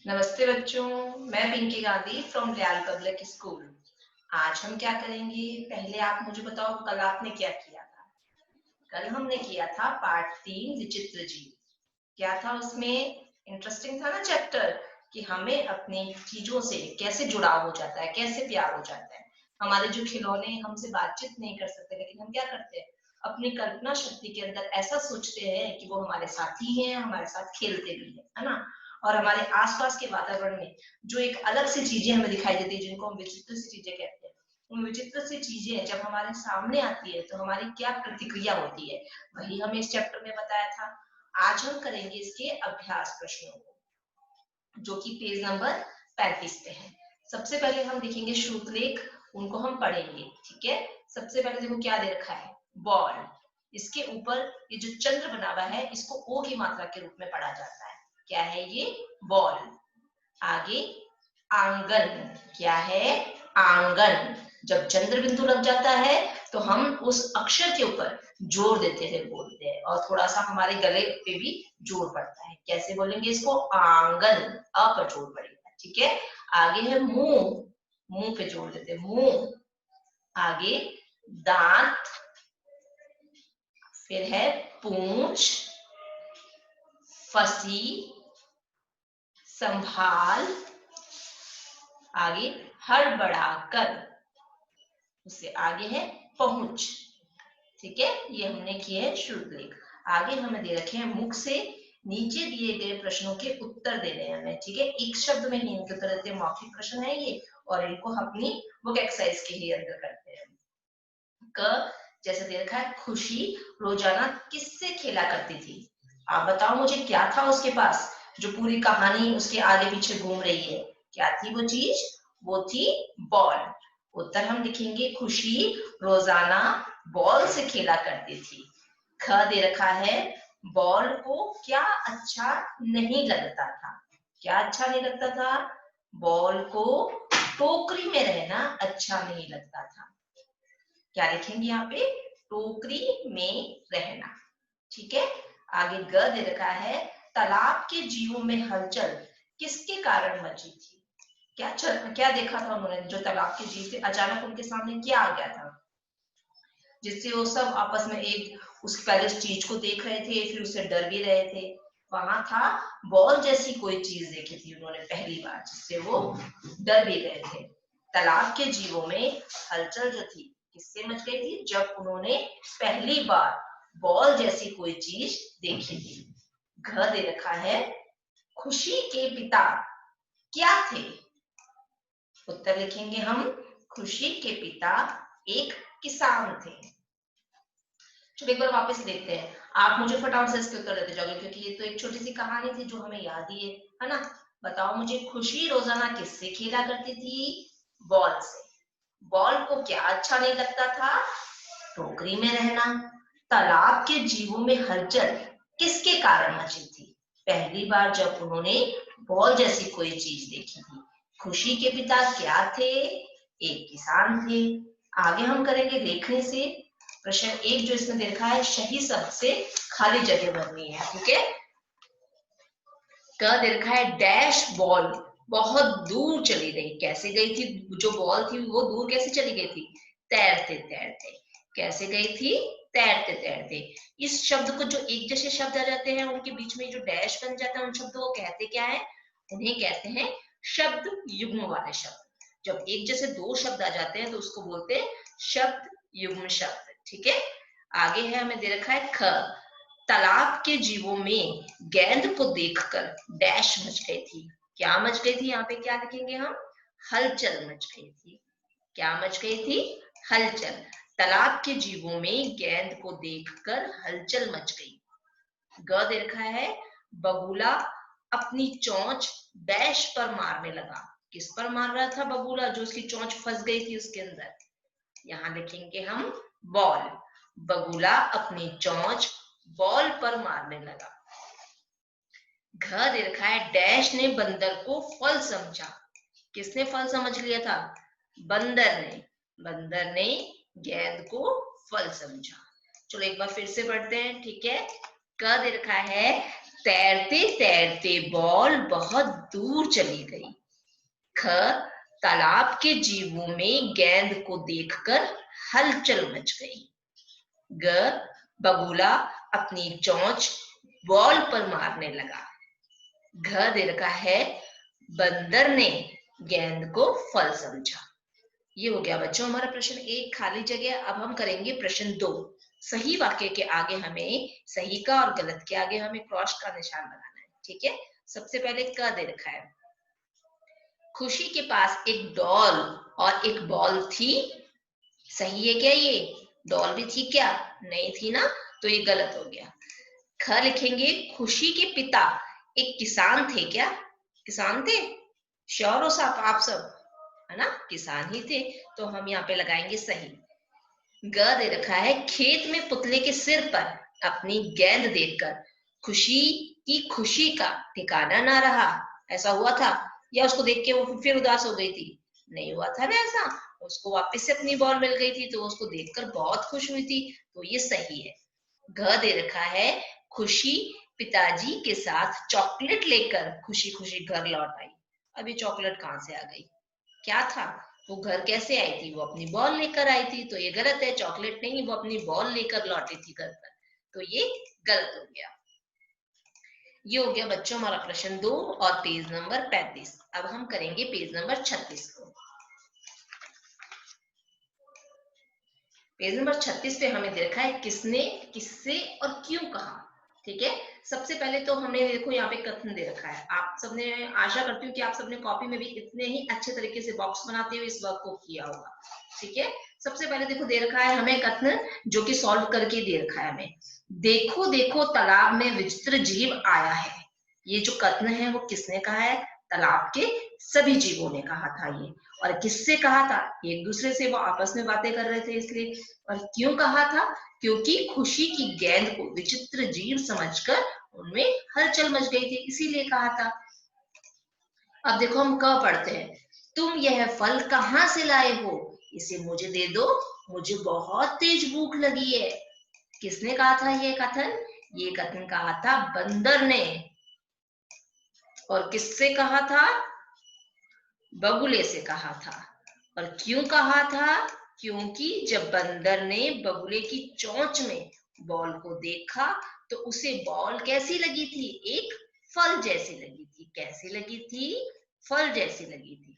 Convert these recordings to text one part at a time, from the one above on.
नमस्ते बच्चों, मैं पिंकी गांधी फ्रॉम लियाल पब्लिक स्कूल। आज हम क्या करेंगे? पहले आप मुझे बताओ, कल आपने क्या किया था? कल हमने किया था पार्ट 3 विचित्र जीव। क्या था उसमें? इंटरेस्टिंग था ना चैप्टर, कि हमें अपनी चीजों से कैसे जुड़ाव हो जाता है, कैसे प्यार हो जाता है। हमारे जो खिलौने हमसे बातचीत नहीं कर सकते, लेकिन हम क्या करते हैं, अपनी कल्पना शक्ति के अंदर ऐसा सोचते हैं कि वो हमारे साथी हैं, हमारे साथ खेलते भी है ना। और हमारे आसपास के वातावरण में जो एक अलग सी चीजें हमें दिखाई देती है, जिनको हम विचित्र सी चीजें कहते हैं, उन विचित्र सी चीजें जब हमारे सामने आती है तो हमारी क्या प्रतिक्रिया होती है, वही हमें इस चैप्टर में बताया था। आज हम करेंगे इसके अभ्यास प्रश्नों को, जो कि पेज नंबर 35 पे है। सबसे पहले हम देखेंगे श्रुतलेख, उनको हम पढ़ेंगे। ठीक है, सबसे पहले देखो क्या दे रखा है, बॉल। इसके ऊपर ये जो चंद्र बना हुआ है, इसको ओ की मात्रा के रूप में पढ़ा जाता है। क्या है ये? बॉल। आगे आंगन। क्या है? आंगन। जब चंद्र बिंदु लग जाता है तो हम उस अक्षर के ऊपर जोर देते हुए बोलते हैं, और थोड़ा सा हमारे गले पे भी जोर पड़ता है। कैसे बोलेंगे इसको? आंगन। अ पर जोर पड़ेगा। ठीक है। आगे है मुंह। मुंह पे जोर देते हैं, मुंह। आगे दांत। फिर है पूंछ, फसी, संभाल। आगे हड़बड़ाकर। उससे आगे है पहुंच। ठीक है, ये हमने किए हैं श्रुतलेख। आगे हमें दे रखे हैं मुख से नीचे दिए गए प्रश्नों के उत्तर देने हैं हमें। ठीक है, एक शब्द में ही इनके उत्तर देते हैं। मौखिक प्रश्न है ये, और इनको अपनी बुक एक्सरसाइज के ही अंदर करते हैं। क जैसे दे रखा है, खुशी रोजाना किससे खेला करती थी? आप बताओ मुझे, क्या था उसके पास जो पूरी कहानी उसके आगे पीछे घूम रही है? क्या थी वो चीज? वो थी बॉल। उत्तर हम लिखेंगे, खुशी रोजाना बॉल से खेला करती थी। ख दे रखा है, बॉल को क्या अच्छा नहीं लगता था? क्या अच्छा नहीं लगता था? बॉल को टोकरी में रहना अच्छा नहीं लगता था। क्या लिखेंगे यहाँ पे? टोकरी में रहना। ठीक है। आगे ग दे रखा है, तालाब के जीवों में हलचल किसके कारण मची थी? क्या देखा था उन्होंने? जो तालाब के जीव थे, अचानक उनके सामने क्या आ गया था, जिससे वो सब आपस में एक उस पहले उस चीज को देख रहे थे, फिर उससे डर भी रहे थे। वहां था बॉल जैसी कोई चीज देखी थी उन्होंने पहली बार, जिससे वो डर भी गए थे। तालाब के जीवों में हलचल जो थी किससे मच गई थी? जब उन्होंने पहली बार बॉल जैसी कोई चीज देखी थी। घ दे रखा है, खुशी के पिता क्या थे? उत्तर लिखेंगे हम, खुशी के पिता एक किसान थे। चलो एक बार वापस देखते हैं। आप मुझे फटाफट से इसके उत्तर देते जाओगे, क्योंकि ये तो एक छोटी सी कहानी थी जो हमें याद ही है ना। बताओ मुझे, खुशी रोजाना किससे खेला करती थी? बॉल से। बॉल को क्या अच्छा नहीं लगता था? टोकरी में रहना। तालाब के जीवों में हलचल किसके कारण मची थी? पहली बार जब उन्होंने बॉल जैसी कोई चीज देखी थी। खुशी के पिता क्या थे? एक किसान थे। आगे हम करेंगे लेखनी से। प्रश्न 1 जो इसमें देखा है, सही शब्द से खाली जगह भरनी है। ठीक है। क दे रखा है, डैश बॉल बहुत दूर चली गई। कैसे गई थी? जो बॉल थी वो दूर कैसे चली गई थी? तैरते तैरते। कैसे गई थी? तैरते तैरते। इस शब्द को, जो एक जैसे शब्द आ जाते हैं उनके बीच में जो डैश बन जाता है, उन शब्दों को कहते क्या है? उन्हें कहते हैं शब्द युग्म वाले शब्द। जब एक जैसे दो शब्द आ जाते हैं तो उसको बोलते हैं शब्द युग्म शब्द। ठीक है। आगे है, हमें दे रखा है ख, तालाब के जीवों में गेंद को देखकर डैश मच गई थी। क्या मच गई थी? यहाँ पे क्या लिखेंगे हम? हलचल मच गई थी। क्या मच गई थी? हलचल। तालाब के जीवों में गेंद को देखकर हलचल मच गई। ग दे रखा है, बगुला अपनी चोंच डैश पर मारने लगा। किस पर मार रहा था बगुला, जो उसकी चोंच फंस गई थी उसके अंदर? यहाँ लिखेंगे हम बॉल। बगुला अपनी चोंच बॉल पर मारने लगा। घ दे रखा है, डैश ने बंदर को फल समझा। किसने फल समझ लिया था? बंदर ने। बंदर ने गेंद को फल समझा। चलो एक बार फिर से पढ़ते हैं। ठीक है। क दे रखा है, तैरते तैरते बॉल बहुत दूर चली गई। ख, तालाब के जीवों में गेंद को देखकर हलचल मच गई। ग, बगुला अपनी चोंच बॉल पर मारने लगा। घ दे रखा है, बंदर ने गेंद को फल समझा। ये हो गया बच्चों हमारा प्रश्न एक खाली जगह। अब हम करेंगे प्रश्न 2। सही वाक्य के आगे हमें, सही का और गलत के आगे हमें क्रॉस का निशान लगाना है। ठीक है, सबसे पहले क दे रखा है, खुशी के पास एक डॉल और एक बॉल थी। सही है क्या? ये डॉल भी थी क्या? नहीं थी ना, तो ये गलत हो गया। ख लिखेंगे, खुशी के पिता एक किसान थे क्या? किसान थे? श्योर हो साहब आप सब, है ना, किसान ही थे, तो हम यहाँ पे लगाएंगे सही। ग दे रखा है, खेत में पुतले के सिर पर अपनी गेंद देखकर खुशी की खुशी का ठिकाना ना रहा। ऐसा हुआ था या उसको देख के वो फिर उदास हो गई थी? नहीं हुआ था ना ऐसा, उसको वापस से अपनी बॉल मिल गई थी तो उसको देखकर बहुत खुश हुई थी, तो ये सही है। घ दे रखा है, खुशी पिताजी के साथ चॉकलेट लेकर खुशी खुशी घर लौट आई। अब ये चॉकलेट कहाँ से आ गई? क्या था वो? घर कैसे आई थी? वो अपनी बॉल लेकर आई थी, तो ये गलत है। चॉकलेट नहीं, वो अपनी बॉल लेकर लौटी थी घर पर, तो ये गलत हो गया। ये हो गया बच्चों हमारा प्रश्न 2 और पेज नंबर 35। अब हम करेंगे पेज नंबर 36 को। पेज नंबर 36 पे हमें देखा है, किसने किससे और क्यों कहा। ठीक है, सबसे पहले तो हमने देखो यहाँ पे कथन दे रखा है। आप सबने, आशा करती हूँ कि आप सबने कॉपी में भी इतने ही अच्छे तरीके से बॉक्स बनाते हुए इस वर्क को किया होगा। ठीक है, सबसे पहले देखो दे रखा है हमें कथन, जो कि सॉल्व करके दे रखा है हमें। देखो देखो तालाब में विचित्र जीव आया है। ये जो कथन है वो किसने कहा है? तालाब के सभी जीवों ने कहा था ये। और किससे कहा था? एक दूसरे से वो आपस में बातें कर रहे थे इसलिए। और क्यों कहा था? क्योंकि खुशी की गेंद को विचित्र जीव समझकर उनमें हलचल मच गई थी, इसीलिए कहा था। अब देखो हम क पढ़ते हैं, तुम यह फल कहाँ से लाए हो? इसे मुझे दे दो, मुझे बहुत तेज भूख लगी है। किसने कहा था ये कथन? ये कथन कहा था बंदर ने। और किससे कहा था? बगुले से कहा था। और क्यों कहा था? क्योंकि जब बंदर ने बगुले की चोंच में बॉल को देखा तो उसे बॉल कैसी लगी थी? एक फल जैसी लगी थी। कैसी लगी थी? फल जैसी लगी थी।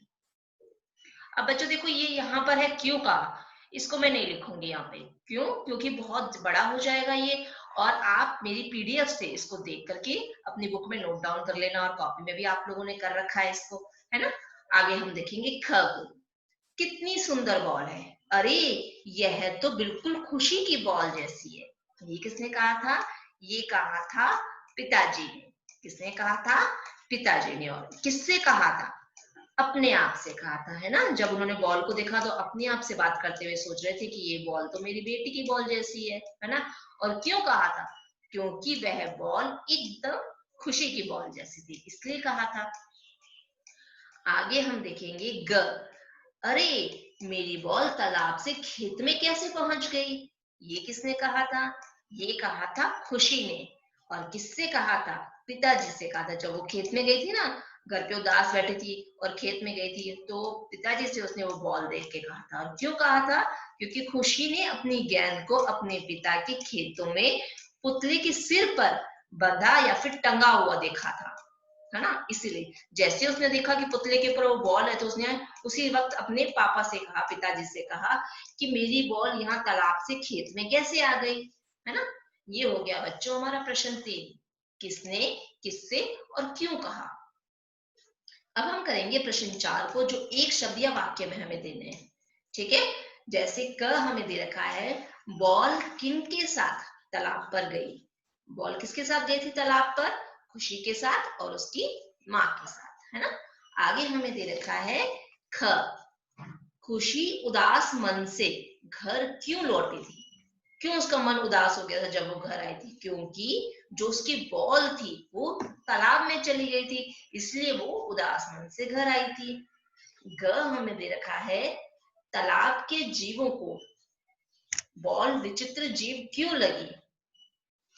अब बच्चों देखो ये यहाँ पर है क्यों कहा, इसको मैं नहीं लिखूंगी यहाँ पे। क्यों? क्योंकि बहुत बड़ा हो जाएगा ये, और आप मेरी पीडीएफ से इसको देख करके अपनी बुक में नोट डाउन कर लेना, और कॉपी में भी आप लोगों ने कर रखा है इसको, है ना। आगे हम देखेंगे ख को, कितनी सुंदर बॉल है। अरे यह तो बिल्कुल खुशी की बॉल जैसी है। ये किसने कहा था? ये कहा था पिताजी ने। किसने कहा था? पिताजी ने। और किससे कहा था? अपने आप से कहा था, है ना। जब उन्होंने बॉल को देखा तो अपने आप से बात करते हुए सोच रहे थे कि ये बॉल तो मेरी बेटी की बॉल जैसी है ना। और क्यों कहा था? क्योंकि वह बॉल एकदम खुशी की बॉल जैसी थी, इसलिए कहा था। आगे हम देखेंगे ग, अरे मेरी बॉल तालाब से खेत में कैसे पहुंच गई? ये किसने कहा था? ये कहा था खुशी ने। और किससे कहा था? पिताजी से कहा था। जब वो खेत में गई थी ना, घर पे उदास बैठी थी और खेत में गई थी, तो पिताजी से उसने वो बॉल देख के कहा था। और क्यों कहा था? क्योंकि खुशी ने अपनी गेंद को अपने पिता के खेतों में पुतले के सिर पर बंधा या फिर टंगा हुआ देखा था, है ना। इसीलिए जैसे उसने देखा कि पुतले के ऊपर वो बॉल है, तो उसने उसी वक्त अपने पापा से कहा, पिताजी से कहा कि मेरी बॉल यहाँ तालाब से खेत में कैसे आ गई, है ना। ये हो गया बच्चों हमारा प्रश्न 3, किसने किससे और क्यों कहा। अब हम करेंगे प्रश्न 4 को, जो एक शब्द या वाक्य में हमें देने हैं। ठीक है, जैसे क हमें दे रखा है, बॉल किन के साथ तालाब पर गई? बॉल किसके साथ गई थी तालाब पर? खुशी के साथ और उसकी माँ के साथ, है ना। आगे हमें दे रखा है ख, खुशी उदास मन से घर क्यों लौटी थी? क्यों उसका मन उदास हो गया था जब वो घर आई थी? क्योंकि जो उसकी बॉल थी वो तालाब में चली गई थी, इसलिए वो उदास मन से घर आई थी। ग हमें दे रखा है, तालाब के जीवों को बॉल विचित्र जीव क्यों लगी?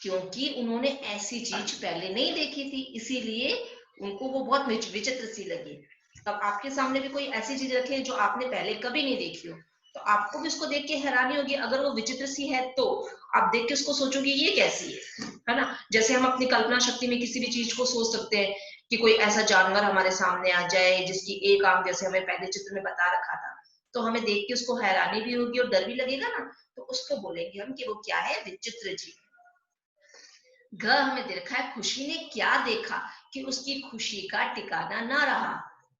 क्योंकि उन्होंने ऐसी चीज पहले नहीं देखी थी, इसीलिए उनको वो बहुत विचित्र सी लगी। अब आपके सामने भी कोई ऐसी चीज रखी है जो आपने पहले कभी नहीं देखी हो, तो आपको भी उसको देख के हैरानी होगी। अगर वो विचित्र सी है तो आप देख के उसको सोचोगे ये कैसी है ना। जैसे हम अपनी कल्पना शक्ति में किसी भी चीज को सोच सकते हैं कि कोई ऐसा जानवर हमारे सामने आ जाए जिसकी एक आंख जैसे हमें पहले चित्र में बता रखा था, तो हमें देख के उसको हैरानी भी होगी और डर भी लगेगा ना, तो उसको बोलेंगे हम कि वो क्या है, विचित्र जीव। घ हमें दे रखा है, खुशी ने क्या देखा कि उसकी खुशी का ठिकाना ना रहा।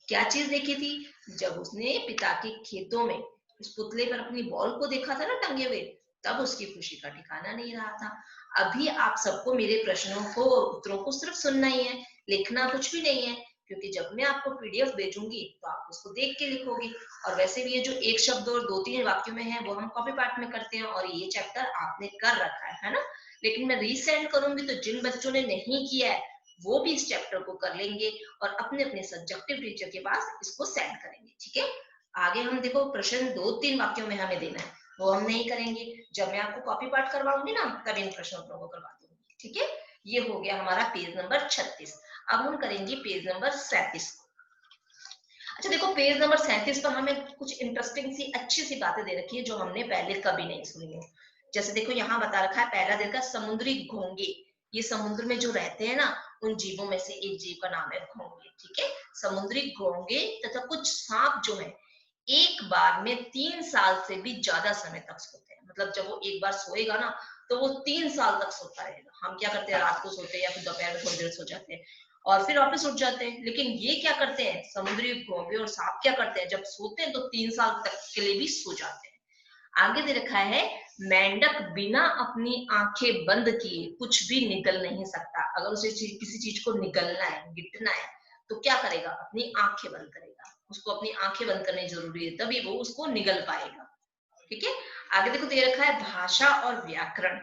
क्या चीज देखी थी? जब उसने पिता के खेतों में उस पुतले पर अपनी बॉल को देखा था ना टंगे हुए, तब उसकी खुशी का ठिकाना नहीं रहा था। अभी आप सबको मेरे प्रश्नों को और उत्तरों को सिर्फ सुनना ही है, लिखना कुछ भी नहीं है, क्योंकि जब मैं आपको पीडीएफ भेजूंगी तो आप उसको देख के लिखोगे। और वैसे भी ये जो एक शब्द और 2-3 वाक्यों में है वो हम कॉपी पार्ट में करते हैं, और ये चैप्टर आपने कर रखा है ना। लेकिन मैं रीसेंड करूंगी तो जिन बच्चों ने नहीं किया है वो भी इस चैप्टर को कर लेंगे और अपने अपने सब्जेक्टिव टीचर के पास इसको सेंड करेंगे। ठीक है, आगे हम देखो प्रश्न 2-3 वाक्यों में हमें देना है, वो हम नहीं करेंगे। जब मैं आपको कॉपी पार्ट करवाऊंगी ना तब इन प्रश्नों को करवा दूंगी। ठीक है, ये हो गया हमारा पेज नंबर 36। अब हम करेंगे पेज नंबर 37। अच्छा देखो, पेज नंबर 37 पर हमें कुछ इंटरेस्टिंग सी अच्छी सी बातें दे रखी है जो हमने पहले कभी नहीं सुनी है। जैसे देखो यहाँ बता रखा है, पहला देखा समुद्री घोंगे। ये समुद्र में जो रहते हैं ना उन जीवों में से एक जीव का नाम है घोंगे। ठीक है, समुद्री घोंगे तथा कुछ सांप जो है एक बार में 3 साल से भी ज्यादा समय तक सोते हैं। मतलब जब वो एक बार सोएगा ना तो वो 3 साल तक सोता रहेगा। हम क्या करते हैं, रात को सोते हैं या फिर दोपहर में थोड़ी देर सो जाते हैं और फिर वापस उठ जाते हैं। लेकिन ये क्या करते हैं, समुद्री घोंगे और सांप क्या करते हैं, जब सोते हैं तो 3 साल तक के लिए भी सो जाते हैं। आगे दे रखा है, मेंढक बिना अपनी आंखें बंद किए कुछ भी निगल नहीं सकता। अगर उसे किसी चीज को निगलना है, गिटना है, तो क्या करेगा, अपनी आंखें बंद करेगा। उसको अपनी आंखें बंद करनी जरूरी है, तभी वो उसको निगल पाएगा। ठीक है, आगे देखो दे रखा है भाषा और व्याकरण।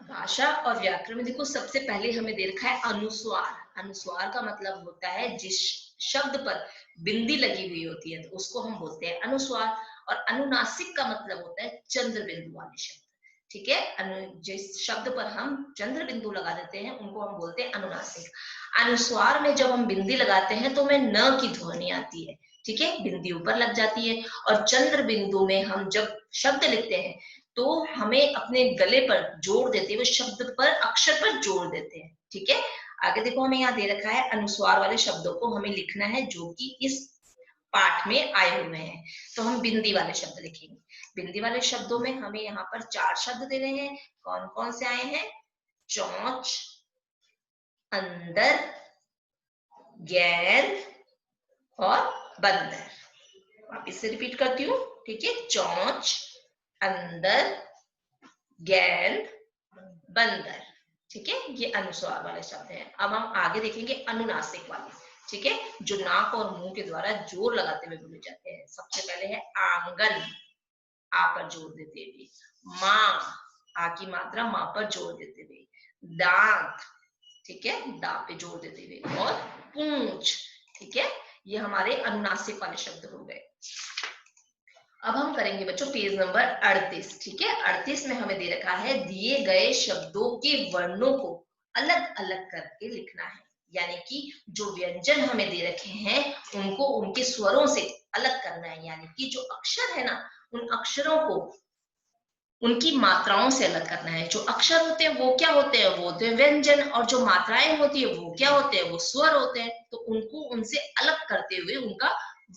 भाषा और व्याकरण में देखो सबसे पहले हमें दे रखा है अनुस्वार। अनुस्वार का मतलब होता है जिस शब्द पर बिंदी लगी हुई होती है तो उसको हम बोलते हैं अनुस्वार। और अनुनासिक का मतलब होता है चंद्र बिंदु वाले शब्द। ठीक है, जिस शब्द पर हम चंद्र बिंदु लगा देते हैं उनको हम बोलते हैं अनुनासिक। अनुस्वार में जब हम बिंदी लगाते हैं तो हमें न की ध्वनि आती है। ठीक है, बिंदी ऊपर लग जाती है। और चंद्र बिंदु में हम जब शब्द लिखते हैं तो हमें अपने गले पर जोड़ देते हुए शब्द पर, अक्षर पर जोड़ देते हैं। ठीक है, आगे देखो हमें यहाँ दे रखा है अनुस्वार वाले शब्दों को हमें लिखना है जो कि इस पाठ में आए हुए हैं। तो हम बिंदी वाले शब्द लिखेंगे। बिंदी वाले शब्दों में हमें यहाँ पर 4 शब्द दे रहे हैं। कौन कौन से आए हैं, चोंच, अंदर, गेंद और बंदर। वापिस से रिपीट करती हूँ। ठीक है, चोंच, अंदर, गेंद, बंदर। ठीक है, ये अनुस्वार वाले शब्द हैं। अब हम आगे देखेंगे अनुनासिक वाले। ठीक है, जो नाक और मुंह के द्वारा जोर लगाते हुए बोले जाते हैं। सबसे पहले है आंगन, आ पर जोर देते हुए। माँ, आ की मात्रा माँ पर जोर देते हुए। दांत, ठीक है, दा पे जोर देते हुए। और पूंछ। ठीक है, ये हमारे अनुनासिक वाले शब्द हो गए। अब हम करेंगे बच्चों पेज नंबर 38। ठीक है, 38 में हमें दे रखा है दिए गए शब्दों के वर्णों को अलग अलग करके लिखना है। यानी कि जो व्यंजन हमें दे रखे हैं उनको उनके स्वरों से अलग करना है। यानी कि जो अक्षर है ना उन अक्षरों को उनकी मात्राओं से अलग करना है। जो अक्षर होते हैं वो क्या होते हैं, वो होते हैं व्यंजन, और जो मात्राएं होती है वो क्या होते हैं, वो स्वर होते हैं। तो उनको उनसे अलग करते हुए उनका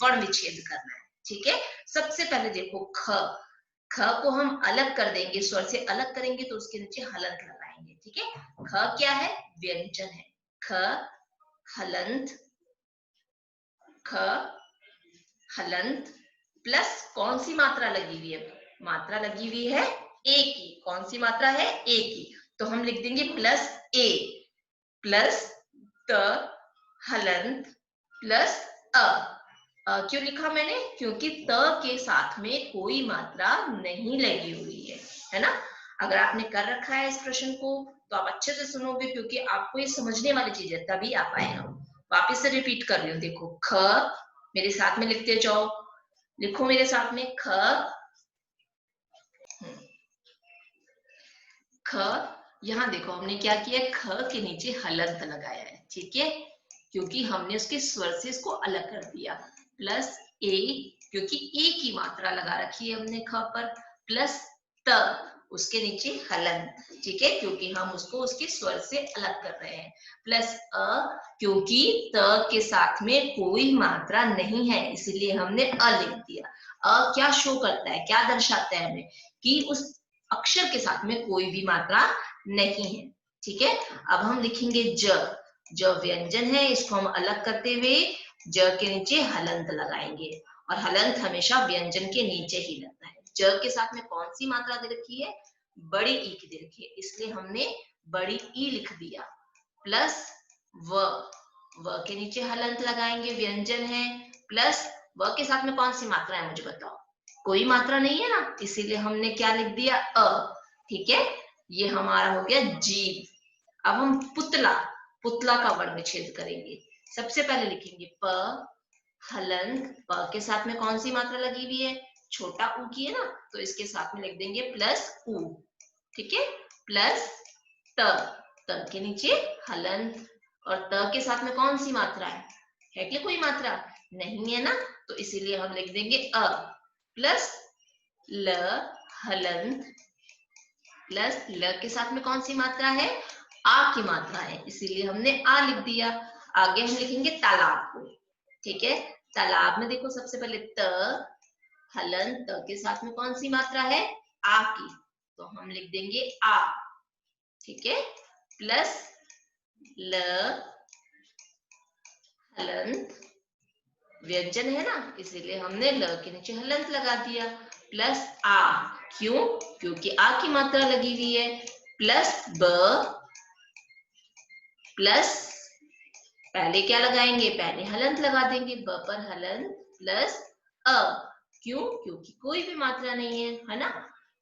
वर्ण विच्छेद करना है। ठीक है, सबसे पहले देखो ख। ख को हम अलग कर देंगे, स्वर से अलग करेंगे तो उसके नीचे हलंत लगाएंगे। ठीक है, ख क्या है, व्यंजन है। ख हलंत, ख हलंत प्लस कौन सी मात्रा लगी हुई है, मात्रा लगी हुई है ए की। कौन सी मात्रा है, ए की। तो हम लिख देंगे प्लस ए प्लस त हलंत प्लस अ। क्यों लिखा मैंने, क्योंकि त के साथ में कोई मात्रा नहीं लगी हुई है ना। अगर आपने कर रखा है इस प्रश्न को तो आप अच्छे से सुनोगे, क्योंकि आपको ये समझने वाली चीज है तभी आ पाएगा। वापिस से रिपीट कर रही हूँ, देखो ख, मेरे साथ में लिखते जाओ, लिखो मेरे साथ में ख, ख, यहाँ देखो हमने क्या किया, ख के नीचे हलंत लगाया है, ठीक है, क्योंकि हमने उसके स्वर से इसको अलग कर दिया। प्लस ए, क्योंकि ए की मात्रा लगा रखी है हमने ख पर। प्लस त, उसके नीचे हलंत, ठीक है, क्योंकि हम उसको उसके स्वर से अलग कर रहे हैं। प्लस अ, क्योंकि त के साथ में कोई मात्रा नहीं है, इसीलिए हमने अ लिख दिया। अ क्या शो करता है, क्या दर्शाता है हमें, कि उस अक्षर के साथ में कोई भी मात्रा नहीं है, ठीक है। अब हम लिखेंगे ज, ज व्यंजन है, इसको हम अलग करते हुए ज के नीचे हलंत लगाएंगे, और हलंत हमेशा व्यंजन के नीचे ही लगता है। ज के साथ में कौन सी मात्रा दे रखी है, बड़ी ई की दे रखी है, इसलिए हमने बड़ी ई लिख दिया। प्लस व, व के नीचे हलंत लगाएंगे, व्यंजन है। प्लस व के साथ में कौन सी मात्रा है, मुझे बताओ, कोई मात्रा नहीं है ना, इसीलिए हमने क्या लिख दिया, अ, ठीक है। ये हमारा हो गया जीव। अब हम पुतला, पुतला का वर्ण विच्छेद करेंगे। सबसे पहले लिखेंगे प, हलंत, प के साथ में कौन सी मात्रा लगी हुई है, छोटा ऊ की है ना, तो इसके साथ में लिख देंगे प्लस ऊ, ठीक है। प्लस त, त के नीचे हलंत, और त के साथ में कौन सी मात्रा है क्या कोई मात्रा नहीं है ना, तो इसीलिए हम लिख देंगे अ। प्लस ल, हलंत, प्लस ल के साथ में कौन सी मात्रा है, आ की मात्रा है, इसीलिए हमने आ लिख दिया। आगे हम लिखेंगे तालाब को, ठीक है। तालाब में देखो सबसे पहले त, हलंत, त के साथ में कौन सी मात्रा है, आ की, तो हम लिख देंगे आ, ठीक है। प्लस ल, हलंत, व्यंजन है ना, इसीलिए हमने ल के नीचे हलंत लगा दिया। प्लस आ, क्यों, क्योंकि आ की मात्रा लगी हुई है। प्लस ब, प्लस पहले क्या लगाएंगे, पहले हलंत लगा देंगे, ब पर हलंत, प्लस अ, क्यों, क्योंकि कोई भी मात्रा नहीं है ना।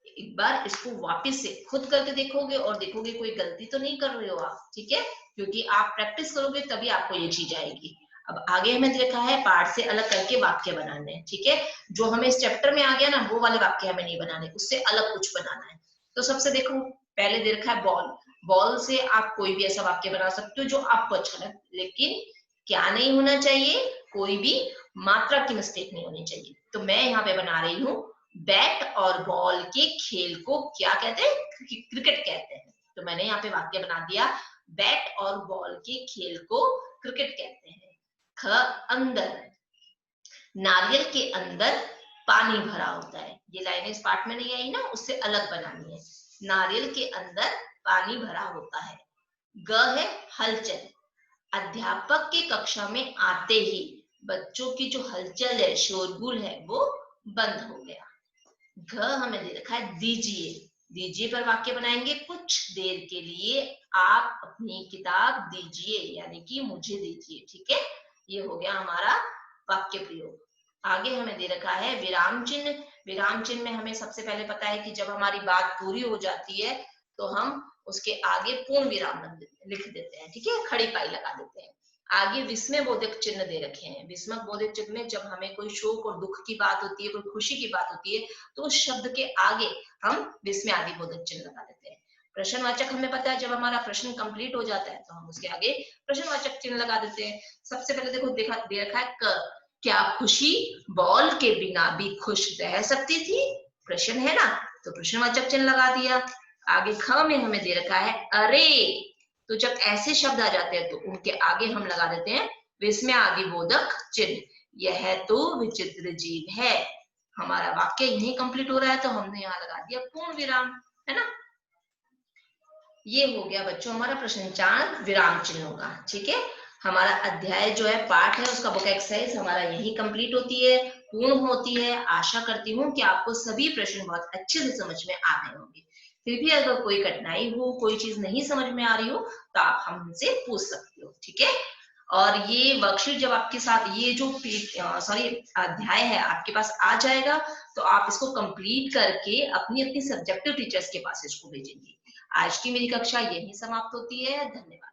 एक बार इसको वापस से खुद करके देखोगे और देखोगे कोई गलती तो नहीं कर रहे हो आप, ठीक है, क्योंकि आप प्रैक्टिस करोगे तभी आपको ये चीज आएगी। अब आगे हमें देखा है पार्ट से अलग करके वाक्य बनाने हैं, ठीक है। जो हमें इस चैप्टर में आ गया ना, वो वाले वाक्य हमें नहीं बनाने, उससे अलग कुछ बनाना है। तो सबसे देखो पहले दे रखा है बॉल, बॉल से आप कोई भी ऐसा वाक्य बना सकते हो जो आपको अच्छा लगे, लेकिन क्या नहीं होना चाहिए, कोई भी मात्रा की मिस्टेक नहीं होनी चाहिए। तो मैं यहाँ पे बना रही हूँ, बैट और बॉल के खेल को क्या कहते हैं, क्रिकेट कहते हैं। तो मैंने यहाँ पे वाक्य बना दिया, बैट और बॉल के खेल को क्रिकेट कहते हैं। ख, अंदर, नारियल के अंदर पानी भरा होता है, ये लाइनें इस पार्ट में नहीं आई ना, उससे अलग बनानी है। नारियल के अंदर पानी भरा होता है। ग है हलचल, अध्यापक के कक्षा में आते ही बच्चों की जो हलचल है, शोरगुल है, वो बंद हो गया। घ हमें दे रखा है दीजिए, दीजिए पर वाक्य बनाएंगे, कुछ देर के लिए आप अपनी किताब दीजिए, यानी कि मुझे दीजिए, ठीक है। ये हो गया हमारा वाक्य प्रयोग। आगे हमें दे रखा है विराम चिन्ह। विराम चिन्ह में हमें सबसे पहले पता है कि जब हमारी बात पूरी हो जाती है तो हम उसके आगे पूर्ण विराम लिख देते हैं, ठीक है, खड़ी पाई लगा देते हैं। आगे विस्मय बोधक चिन्ह दे रखे हैं। विस्मय बोधक चिन्ह में जब हमें कोई शोक और दुख की बात होती है, कोई खुशी की बात होती है, तो उस शब्द के आगे हम विस्मय आदि बोधक चिन्ह लगा देते हैं। प्रश्नवाचक हमें पता है, जब हमारा प्रश्न कंप्लीट हो जाता है तो हम उसके आगे प्रश्नवाचक चिन्ह लगा देते हैं। सबसे पहले देखो दे रखा है क, क्या खुशी बॉल के बिना भी खुश रह सकती थी, प्रश्न है ना, तो प्रश्नवाचक चिन्ह लगा दिया। आगे ख में हमें दे रखा है अरे, तो जब ऐसे शब्द आ जाते हैं तो उनके आगे हम लगा देते हैं विस्मय आदि बोधक चिन्ह। यह तो विचित्र जीव है। हमारा वाक्य यही कंप्लीट हो रहा है तो हमने यहाँ लगा दिया पूर्ण विराम, है ना। ये हो गया बच्चों हमारा प्रश्न 4 विराम चिन्हों का, ठीक है। हमारा अध्याय जो है पाठ है उसका बुक एक्सरसाइज हमारा यही कंप्लीट होती है, पूर्ण होती है। आशा करती हूँ कि आपको सभी प्रश्न बहुत अच्छे से समझ में आ गए होंगे। फिर भी अगर कोई कठिनाई हो, कोई चीज नहीं समझ में आ रही हो, तो आप हमसे पूछ सकते हो, ठीक है। और ये वर्कशीट जब आपके साथ ये जो अध्याय है आपके पास आ जाएगा, तो आप इसको कंप्लीट करके अपनी अपनी सब्जेक्टिव टीचर्स के पास इसको भेजेंगे। आज की मेरी कक्षा यही समाप्त होती है। धन्यवाद।